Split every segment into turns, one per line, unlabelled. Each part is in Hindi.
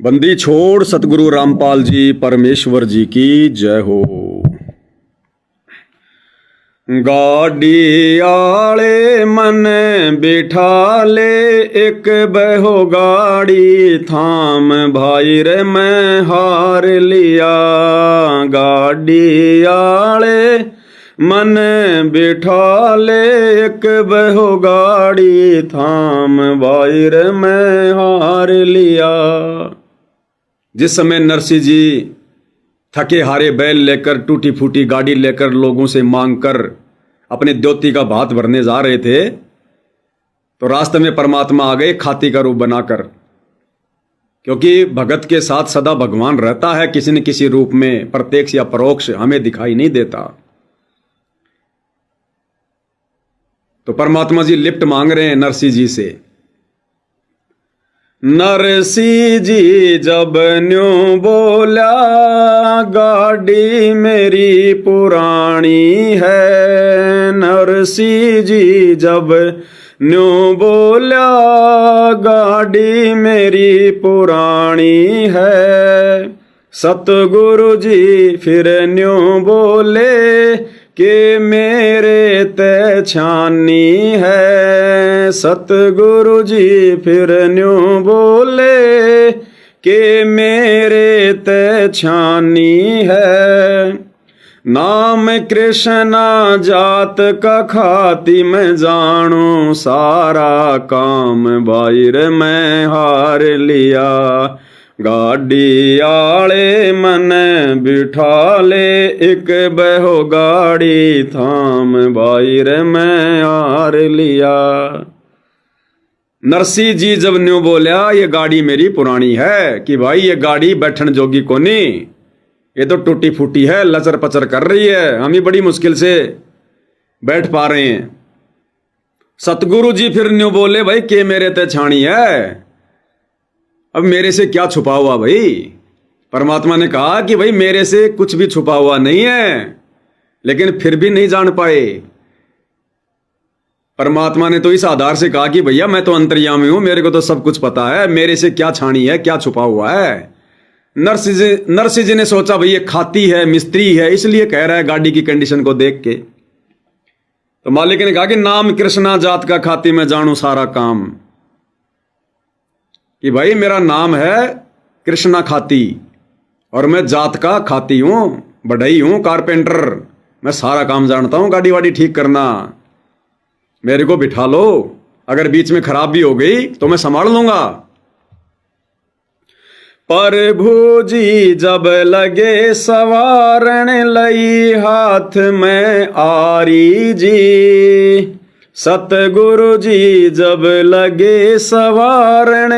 बंदी छोड़ सतगुरु रामपाल जी परमेश्वर जी की जय हो। गाड़ी आले मन बिठा ले एक बहो गाड़ी थाम भाई रे मैं हार लिया। गाड़ी आले मन बिठा ले एक बहो गाड़ी थाम भाई रे मैं हार लिया। जिस समय नरसिंह जी थके हारे बैल लेकर टूटी फूटी गाड़ी लेकर लोगों से मांगकर अपने द्योती का भात भरने जा रहे थे तो रास्ते में परमात्मा आ गए खाती का रूप बनाकर। क्योंकि भगत के साथ सदा भगवान रहता है किसी न किसी रूप में, प्रत्यक्ष या परोक्ष हमें दिखाई नहीं देता। तो परमात्मा जी लिफ्ट मांग रहे हैं नरसिंह जी से। नरसिंह जी जब न्यू बोला गाड़ी मेरी पुरानी है। नरसिंह जी जब न्यू बोला गाड़ी मेरी पुरानी है। सतगुरु जी फिर न्यू बोले कि मेरे ते छानी है। सतगुरु जी फिर न्यू बोले कि मेरे ते छानी है। नाम कृष्णा जात का खाती मैं जानू सारा काम भाई रे मैं हार लिया। गाड़ी आले मन बिठा ले एक बहो गाड़ी थाम भाई रे मैं हार लिया। नरसिंह जी जब न्यू बोलिया ये गाड़ी मेरी पुरानी है कि भाई ये गाड़ी बैठन जोगी कोनी, ये तो टूटी फूटी है, लचर पचर कर रही है, हम ही बड़ी मुश्किल से बैठ पा रहे हैं। सतगुरु जी फिर न्यू बोले भाई के मेरे ते छानी है, अब मेरे से क्या छुपा हुआ भाई। परमात्मा ने कहा कि भाई मेरे से कुछ भी छुपा हुआ नहीं है, लेकिन फिर भी नहीं जान पाए। परमात्मा ने तो इस आधार से कहा कि भैया मैं तो अंतर्यामी हूं, मेरे को तो सब कुछ पता है, मेरे से क्या छानी है, क्या छुपा हुआ है। नरसिंह जी ने सोचा भाई ये खाती है, मिस्त्री है, इसलिए कह रहा है गाड़ी की कंडीशन को देख के। तो मालिक ने कहा कि नाम कृष्णा जात का खाती मैं जानू सारा काम, कि भाई मेरा नाम है कृष्णा खाती और मैं जात का खाती हूं, बढ़ई हूं, कारपेंटर, मैं सारा काम जानता हूं, गाड़ी वाड़ी ठीक करना, मेरे को बिठा लो, अगर बीच में खराब भी हो गई तो मैं संभाल लूंगा। प्रभु जी जब लगे सवारण लई हाथ में आरी जी। सतगुरु जी जब लगे सवारण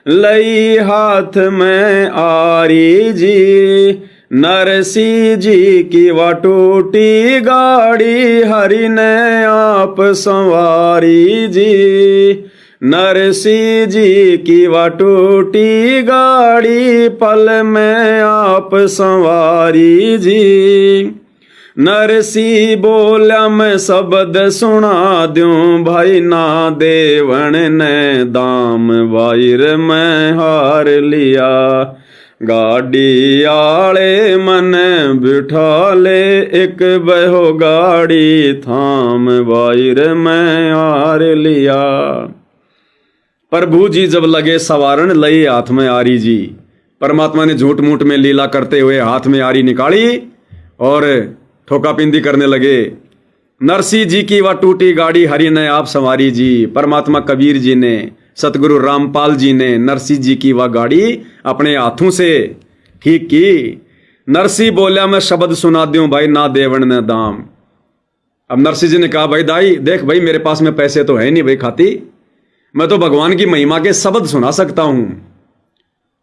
लई हाथ में आरी जी। नरसिंह जी की वा टूटी गाड़ी हरि ने आप संवारी जी। नरसिंह जी की वा टूटी गाड़ी पल में आप संवारी जी। नरसिंह बोला मैं शब्द सुना दूं भाई ना देवण ने दाम भाई रे मैं हार लिया। गाड़ी आले मन बिठा ले एक बहो गाड़ी थाम भाई रे मैं हार लिया। प्रभु जी जब लगे सवारण लई हाथ में आरी जी। परमात्मा ने झूठ मूठ में लीला करते हुए हाथ में आरी निकाली और ठोका पिंदी करने लगे। नरसिंह जी की वह टूटी गाड़ी हरि ने आप संवारी जी। परमात्मा कबीर जी ने, सतगुरु रामपाल जी ने नरसिंह जी की वह गाड़ी अपने हाथों से ठीक की। नरसिंह बोला मैं शब्द सुना दूं भाई ना देवण ने दाम। अब नरसिंह जी ने कहा भाई दाई देख भाई मेरे पास में पैसे तो है नहीं भाई खाती, मैं तो भगवान की महिमा के शब्द सुना सकता हूं।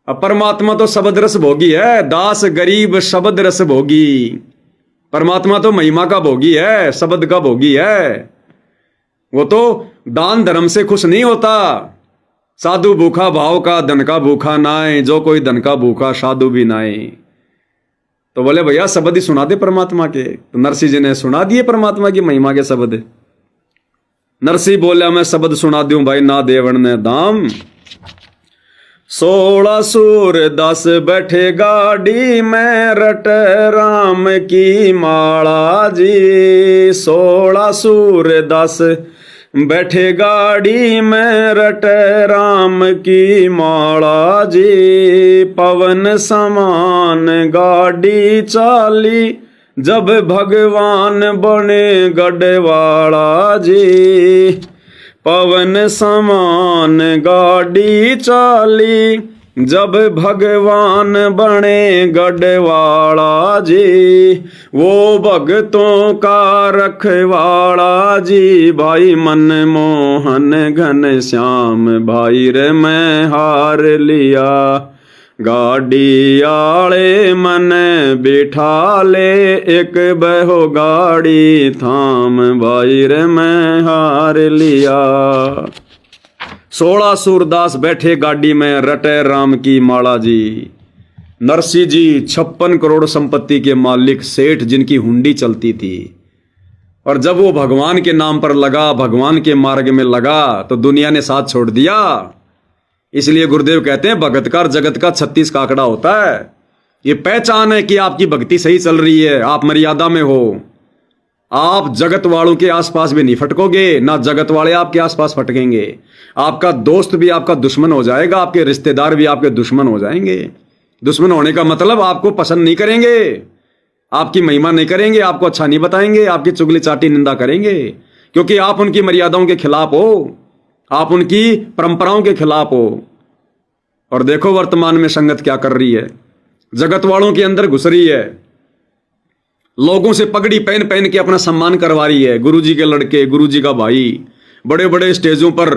अब परमात्मा तो शब्द रस भोगी है, दास गरीब शब्द रस भोगी। परमात्मा तो महिमा का भोगी है, शब्द का भोगी है। वो तो दान धर्म से खुश नहीं होता। साधु भूखा भाव का धन का भूखा नाए, जो कोई धन का भूखा साधु भी नाए। तो बोले भैया शब्द ही सुना दे परमात्मा के। तो नरसिंह जी ने सुना दिए परमात्मा की महिमा के शब्द। नरसिंह बोला मैं शब्द सुना दूं भाई ना देवण ने दाम। 16 सूरदास बैठे गाड़ी में रटे राम की माला जी। 16 सूरदास बैठे गाड़ी में रटे राम की माला जी। पवन समान गाड़ी चाली जब भगवान बने गढ़वाला जी। पवन समान गाड़ी चाली जब भगवान बने गढ़वाला जी। वो भगतों का रखवाला जी। भाई मनमोहन घन श्याम भाई रे मैं हार लिया। गाड़ी आले मन बिठा ले एक बहो गाड़ी थाम भाई रे मैं हार लिया। 16 सूरदास बैठे गाड़ी में रटे राम की माला जी। नरसिंह जी 56 करोड़ संपत्ति के मालिक सेठ जिनकी हुंडी चलती थी, और जब वो भगवान के नाम पर लगा, भगवान के मार्ग में लगा, तो दुनिया ने साथ छोड़ दिया। इसलिए गुरुदेव कहते हैं भगत का जगत का 36 का आंकड़ा होता है। ये पहचान है कि आपकी भक्ति सही चल रही है, आप मर्यादा में हो। आप जगत वालों के आसपास भी नहीं फटकोगे, ना जगत वाले आपके आसपास फटकेंगे। आपका दोस्त भी आपका दुश्मन हो जाएगा, आपके रिश्तेदार भी आपके दुश्मन हो जाएंगे। दुश्मन होने का मतलब आपको पसंद नहीं करेंगे, आपकी महिमा नहीं करेंगे, आपको अच्छा नहीं बताएंगे, आपकी चुगली चाटी निंदा करेंगे, क्योंकि आप उनकी मर्यादाओं के खिलाफ हो, आप उनकी परंपराओं के खिलाफ हो। और देखो वर्तमान में संगत क्या कर रही है, जगत वालों के अंदर घुस रही है, लोगों से पगड़ी पहन पहन के अपना सम्मान करवा रही है। गुरुजी के लड़के, गुरुजी का भाई बड़े बड़े स्टेजों पर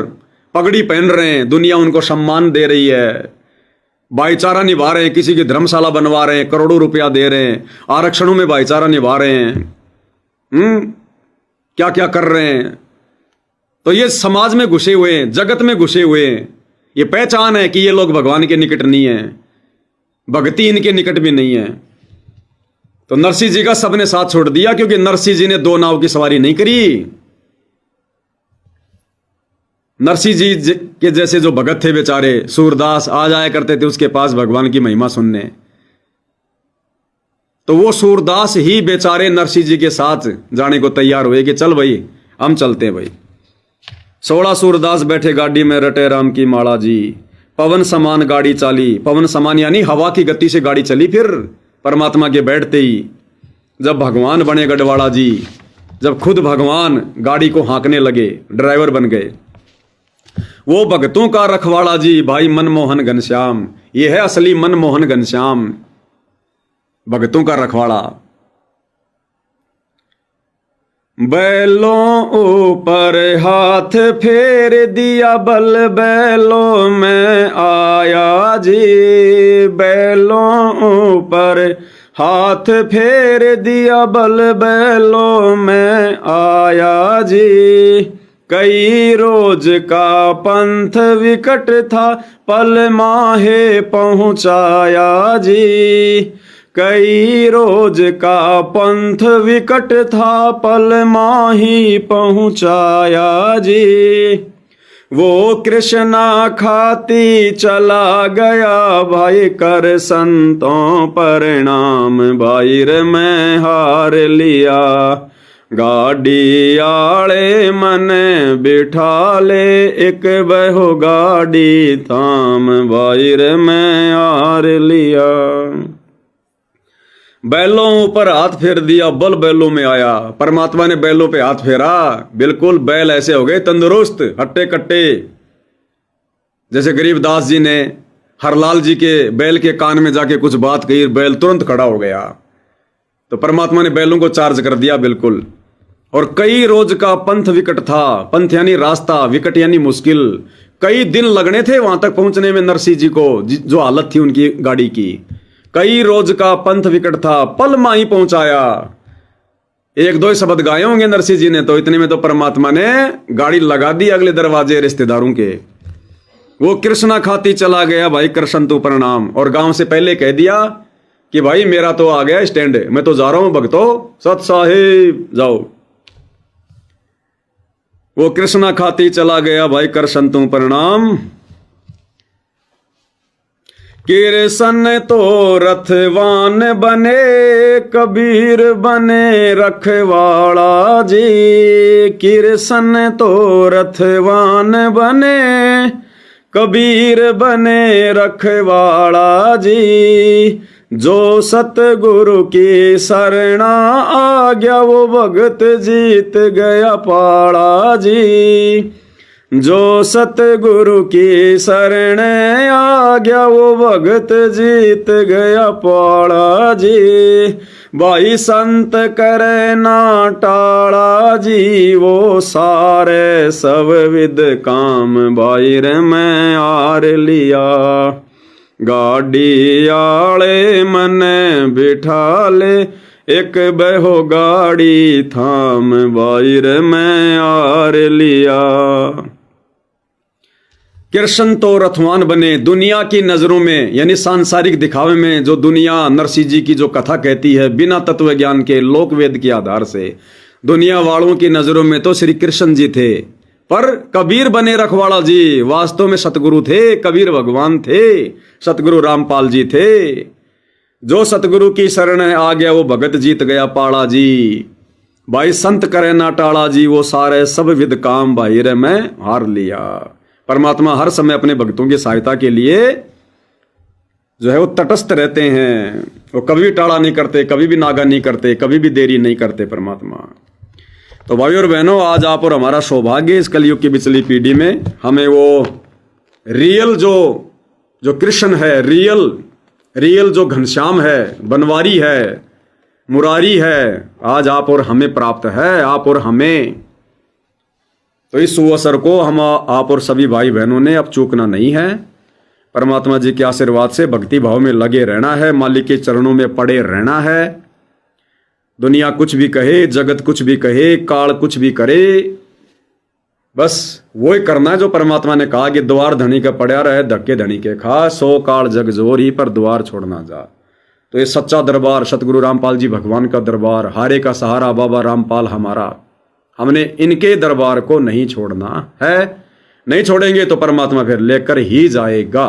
पगड़ी पहन रहे हैं, दुनिया उनको सम्मान दे रही है, भाईचारा निभा रहे हैं, किसी की धर्मशाला बनवा रहे हैं, करोड़ों रुपया दे रहे हैं, आरक्षणों में भाईचारा निभा रहे हैं, क्या क्या कर रहे हैं। तो ये समाज में घुसे हुए हैं, जगत में घुसे हुए हैं। ये पहचान है कि ये लोग भगवान के निकट नहीं है, भक्ति इनके निकट भी नहीं है। तो नरसिंह जी का सबने साथ छोड़ दिया, क्योंकि नरसिंह जी ने 2 नाव की सवारी नहीं करी। नरसिंह जी के जैसे जो भगत थे बेचारे, सूरदास आ जाया करते थे उसके पास भगवान की महिमा सुनने, तो वो सूरदास ही बेचारे नरसिंह जी के साथ जाने को तैयार हुए कि चल भाई हम चलते हैं भाई। 16 सूरदास बैठे गाड़ी में रटे राम की माला जी। पवन समान गाड़ी चाली, पवन समान यानी हवा की गति से गाड़ी चली फिर परमात्मा के बैठते ही। जब भगवान बने गढ़वाला जी, जब खुद भगवान गाड़ी को हाँकने लगे, ड्राइवर बन गए। वो भक्तों का रखवाला जी, भाई मनमोहन घनश्याम, ये है असली मनमोहन घनश्याम, भक्तों का रखवाला। बैलों ऊपर हाथ फेर दिया, बल बैलों में आया जी। बैलों ऊपर हाथ फेर दिया, बल बैलों में आया जी। कई रोज का पंथ विकट था, पल माहे पहुंचाया जी। कई रोज का पंथ विकट था, पल माही पहुंचाया जी। वो कृष्णा खाती चला गया, भाई कर संतों परिणाम, भाई रे मैं हार लिया। गाड़ी आले मन बिठा ले एक बहो गाड़ी थाम, भाई रे मैं हार लिया। बैलों ऊपर हाथ फेर दिया, बल बैलों में आया। परमात्मा ने बैलों पे हाथ फेरा, बिल्कुल बैल ऐसे हो गए तंदुरुस्त, हट्टे कट्टे। जैसे गरीबदास जी ने हरलाल जी के बैल के कान में जाके कुछ बात कही, बैल तुरंत खड़ा हो गया। तो परमात्मा ने बैलों को चार्ज कर दिया बिल्कुल। और कई रोज का पंथ विकट था, पंथ यानी रास्ता, विकट यानी मुश्किल। कई दिन लगने थे वहां तक पहुंचने में नरसिंह जी को, जो हालत थी उनकी गाड़ी की। कई रोज का पंथ विकट था, पल माही पहुंचाया। 1-2 शब्द गाए होंगे नरसिंह जी ने, तो इतने में तो परमात्मा ने गाड़ी लगा दी अगले दरवाजे रिश्तेदारों के। वो कृष्णा खाती चला गया, भाई कृष्ण तू प्रणाम। और गांव से पहले कह दिया कि भाई मेरा तो आ गया स्टैंड, मैं तो जा रहा हूं भक्तो, सत साहिब जाओ। वो कृष्णा खाती चला गया, भाई कृष्ण तू प्रणाम। कृष्ण तो रथवान बने, कबीर बने रखवाला जी। कृष्ण तो रथवान बने, कबीर बने रखवाला जी। जो सतगुरु की शरणा आ गया, वो भगत जीत गया पाला जी। जो सतगुरु की शरण आ गया, वो भगत जीत गया पाला जी। भाई संत करे ना टाला जी, वो सारे सब विद काम भाई रे मैं आर लिया। गाड़ी आले मने बिठा ले, एक बहो गाड़ी थाम भाई रे मैं आर लिया। कृष्ण तो रथवान बने, दुनिया की नजरों में यानी सांसारिक दिखावे में जो दुनिया नरसिंह जी की जो कथा कहती है बिना तत्व ज्ञान के लोक वेद के आधार से, दुनिया वालों की नजरों में तो श्री कृष्ण जी थे। पर कबीर बने रखवाला जी वास्तव में सतगुरु थे, कबीर भगवान थे, सतगुरु रामपाल जी थे। जो सतगुरु की शरण आ गया, वो भगत जीत गया पाला जी। भाई संत करे ना टाला जी, वो सारे सब विद काम भाई रे मैं हार लिया। परमात्मा हर समय अपने भक्तों की सहायता के लिए जो है वो तटस्थ रहते हैं। वो कभी भी टाला नहीं करते, कभी भी नागा नहीं करते, कभी भी देरी नहीं करते परमात्मा। तो भाई और बहनों, आज आप और हमारा सौभाग्य इस कलयुग की बिचली पीढ़ी में हमें वो रियल जो कृष्ण है, रियल जो घनश्याम है, बनवारी है, मुरारी है, आज आप और हमें प्राप्त है, आप और हमें। तो इस सुअवसर को हम आप और सभी भाई बहनों ने अब चूकना नहीं है। परमात्मा जी के आशीर्वाद से भक्ति भाव में लगे रहना है, मालिक के चरणों में पड़े रहना है। दुनिया कुछ भी कहे, जगत कुछ भी कहे, काल कुछ भी करे, बस वो ही करना है जो परमात्मा ने कहा कि द्वार धनी का पड़ा रहे, धक्के धनी के खा, सो काल जग जोर ही पर द्वार छोड़ना जा। तो ये सच्चा दरबार सतगुरु रामपाल जी भगवान का दरबार, हारे का सहारा बाबा रामपाल हमारा, हमने इनके दरबार को नहीं छोड़ना है। नहीं छोड़ेंगे तो परमात्मा फिर लेकर ही जाएगा।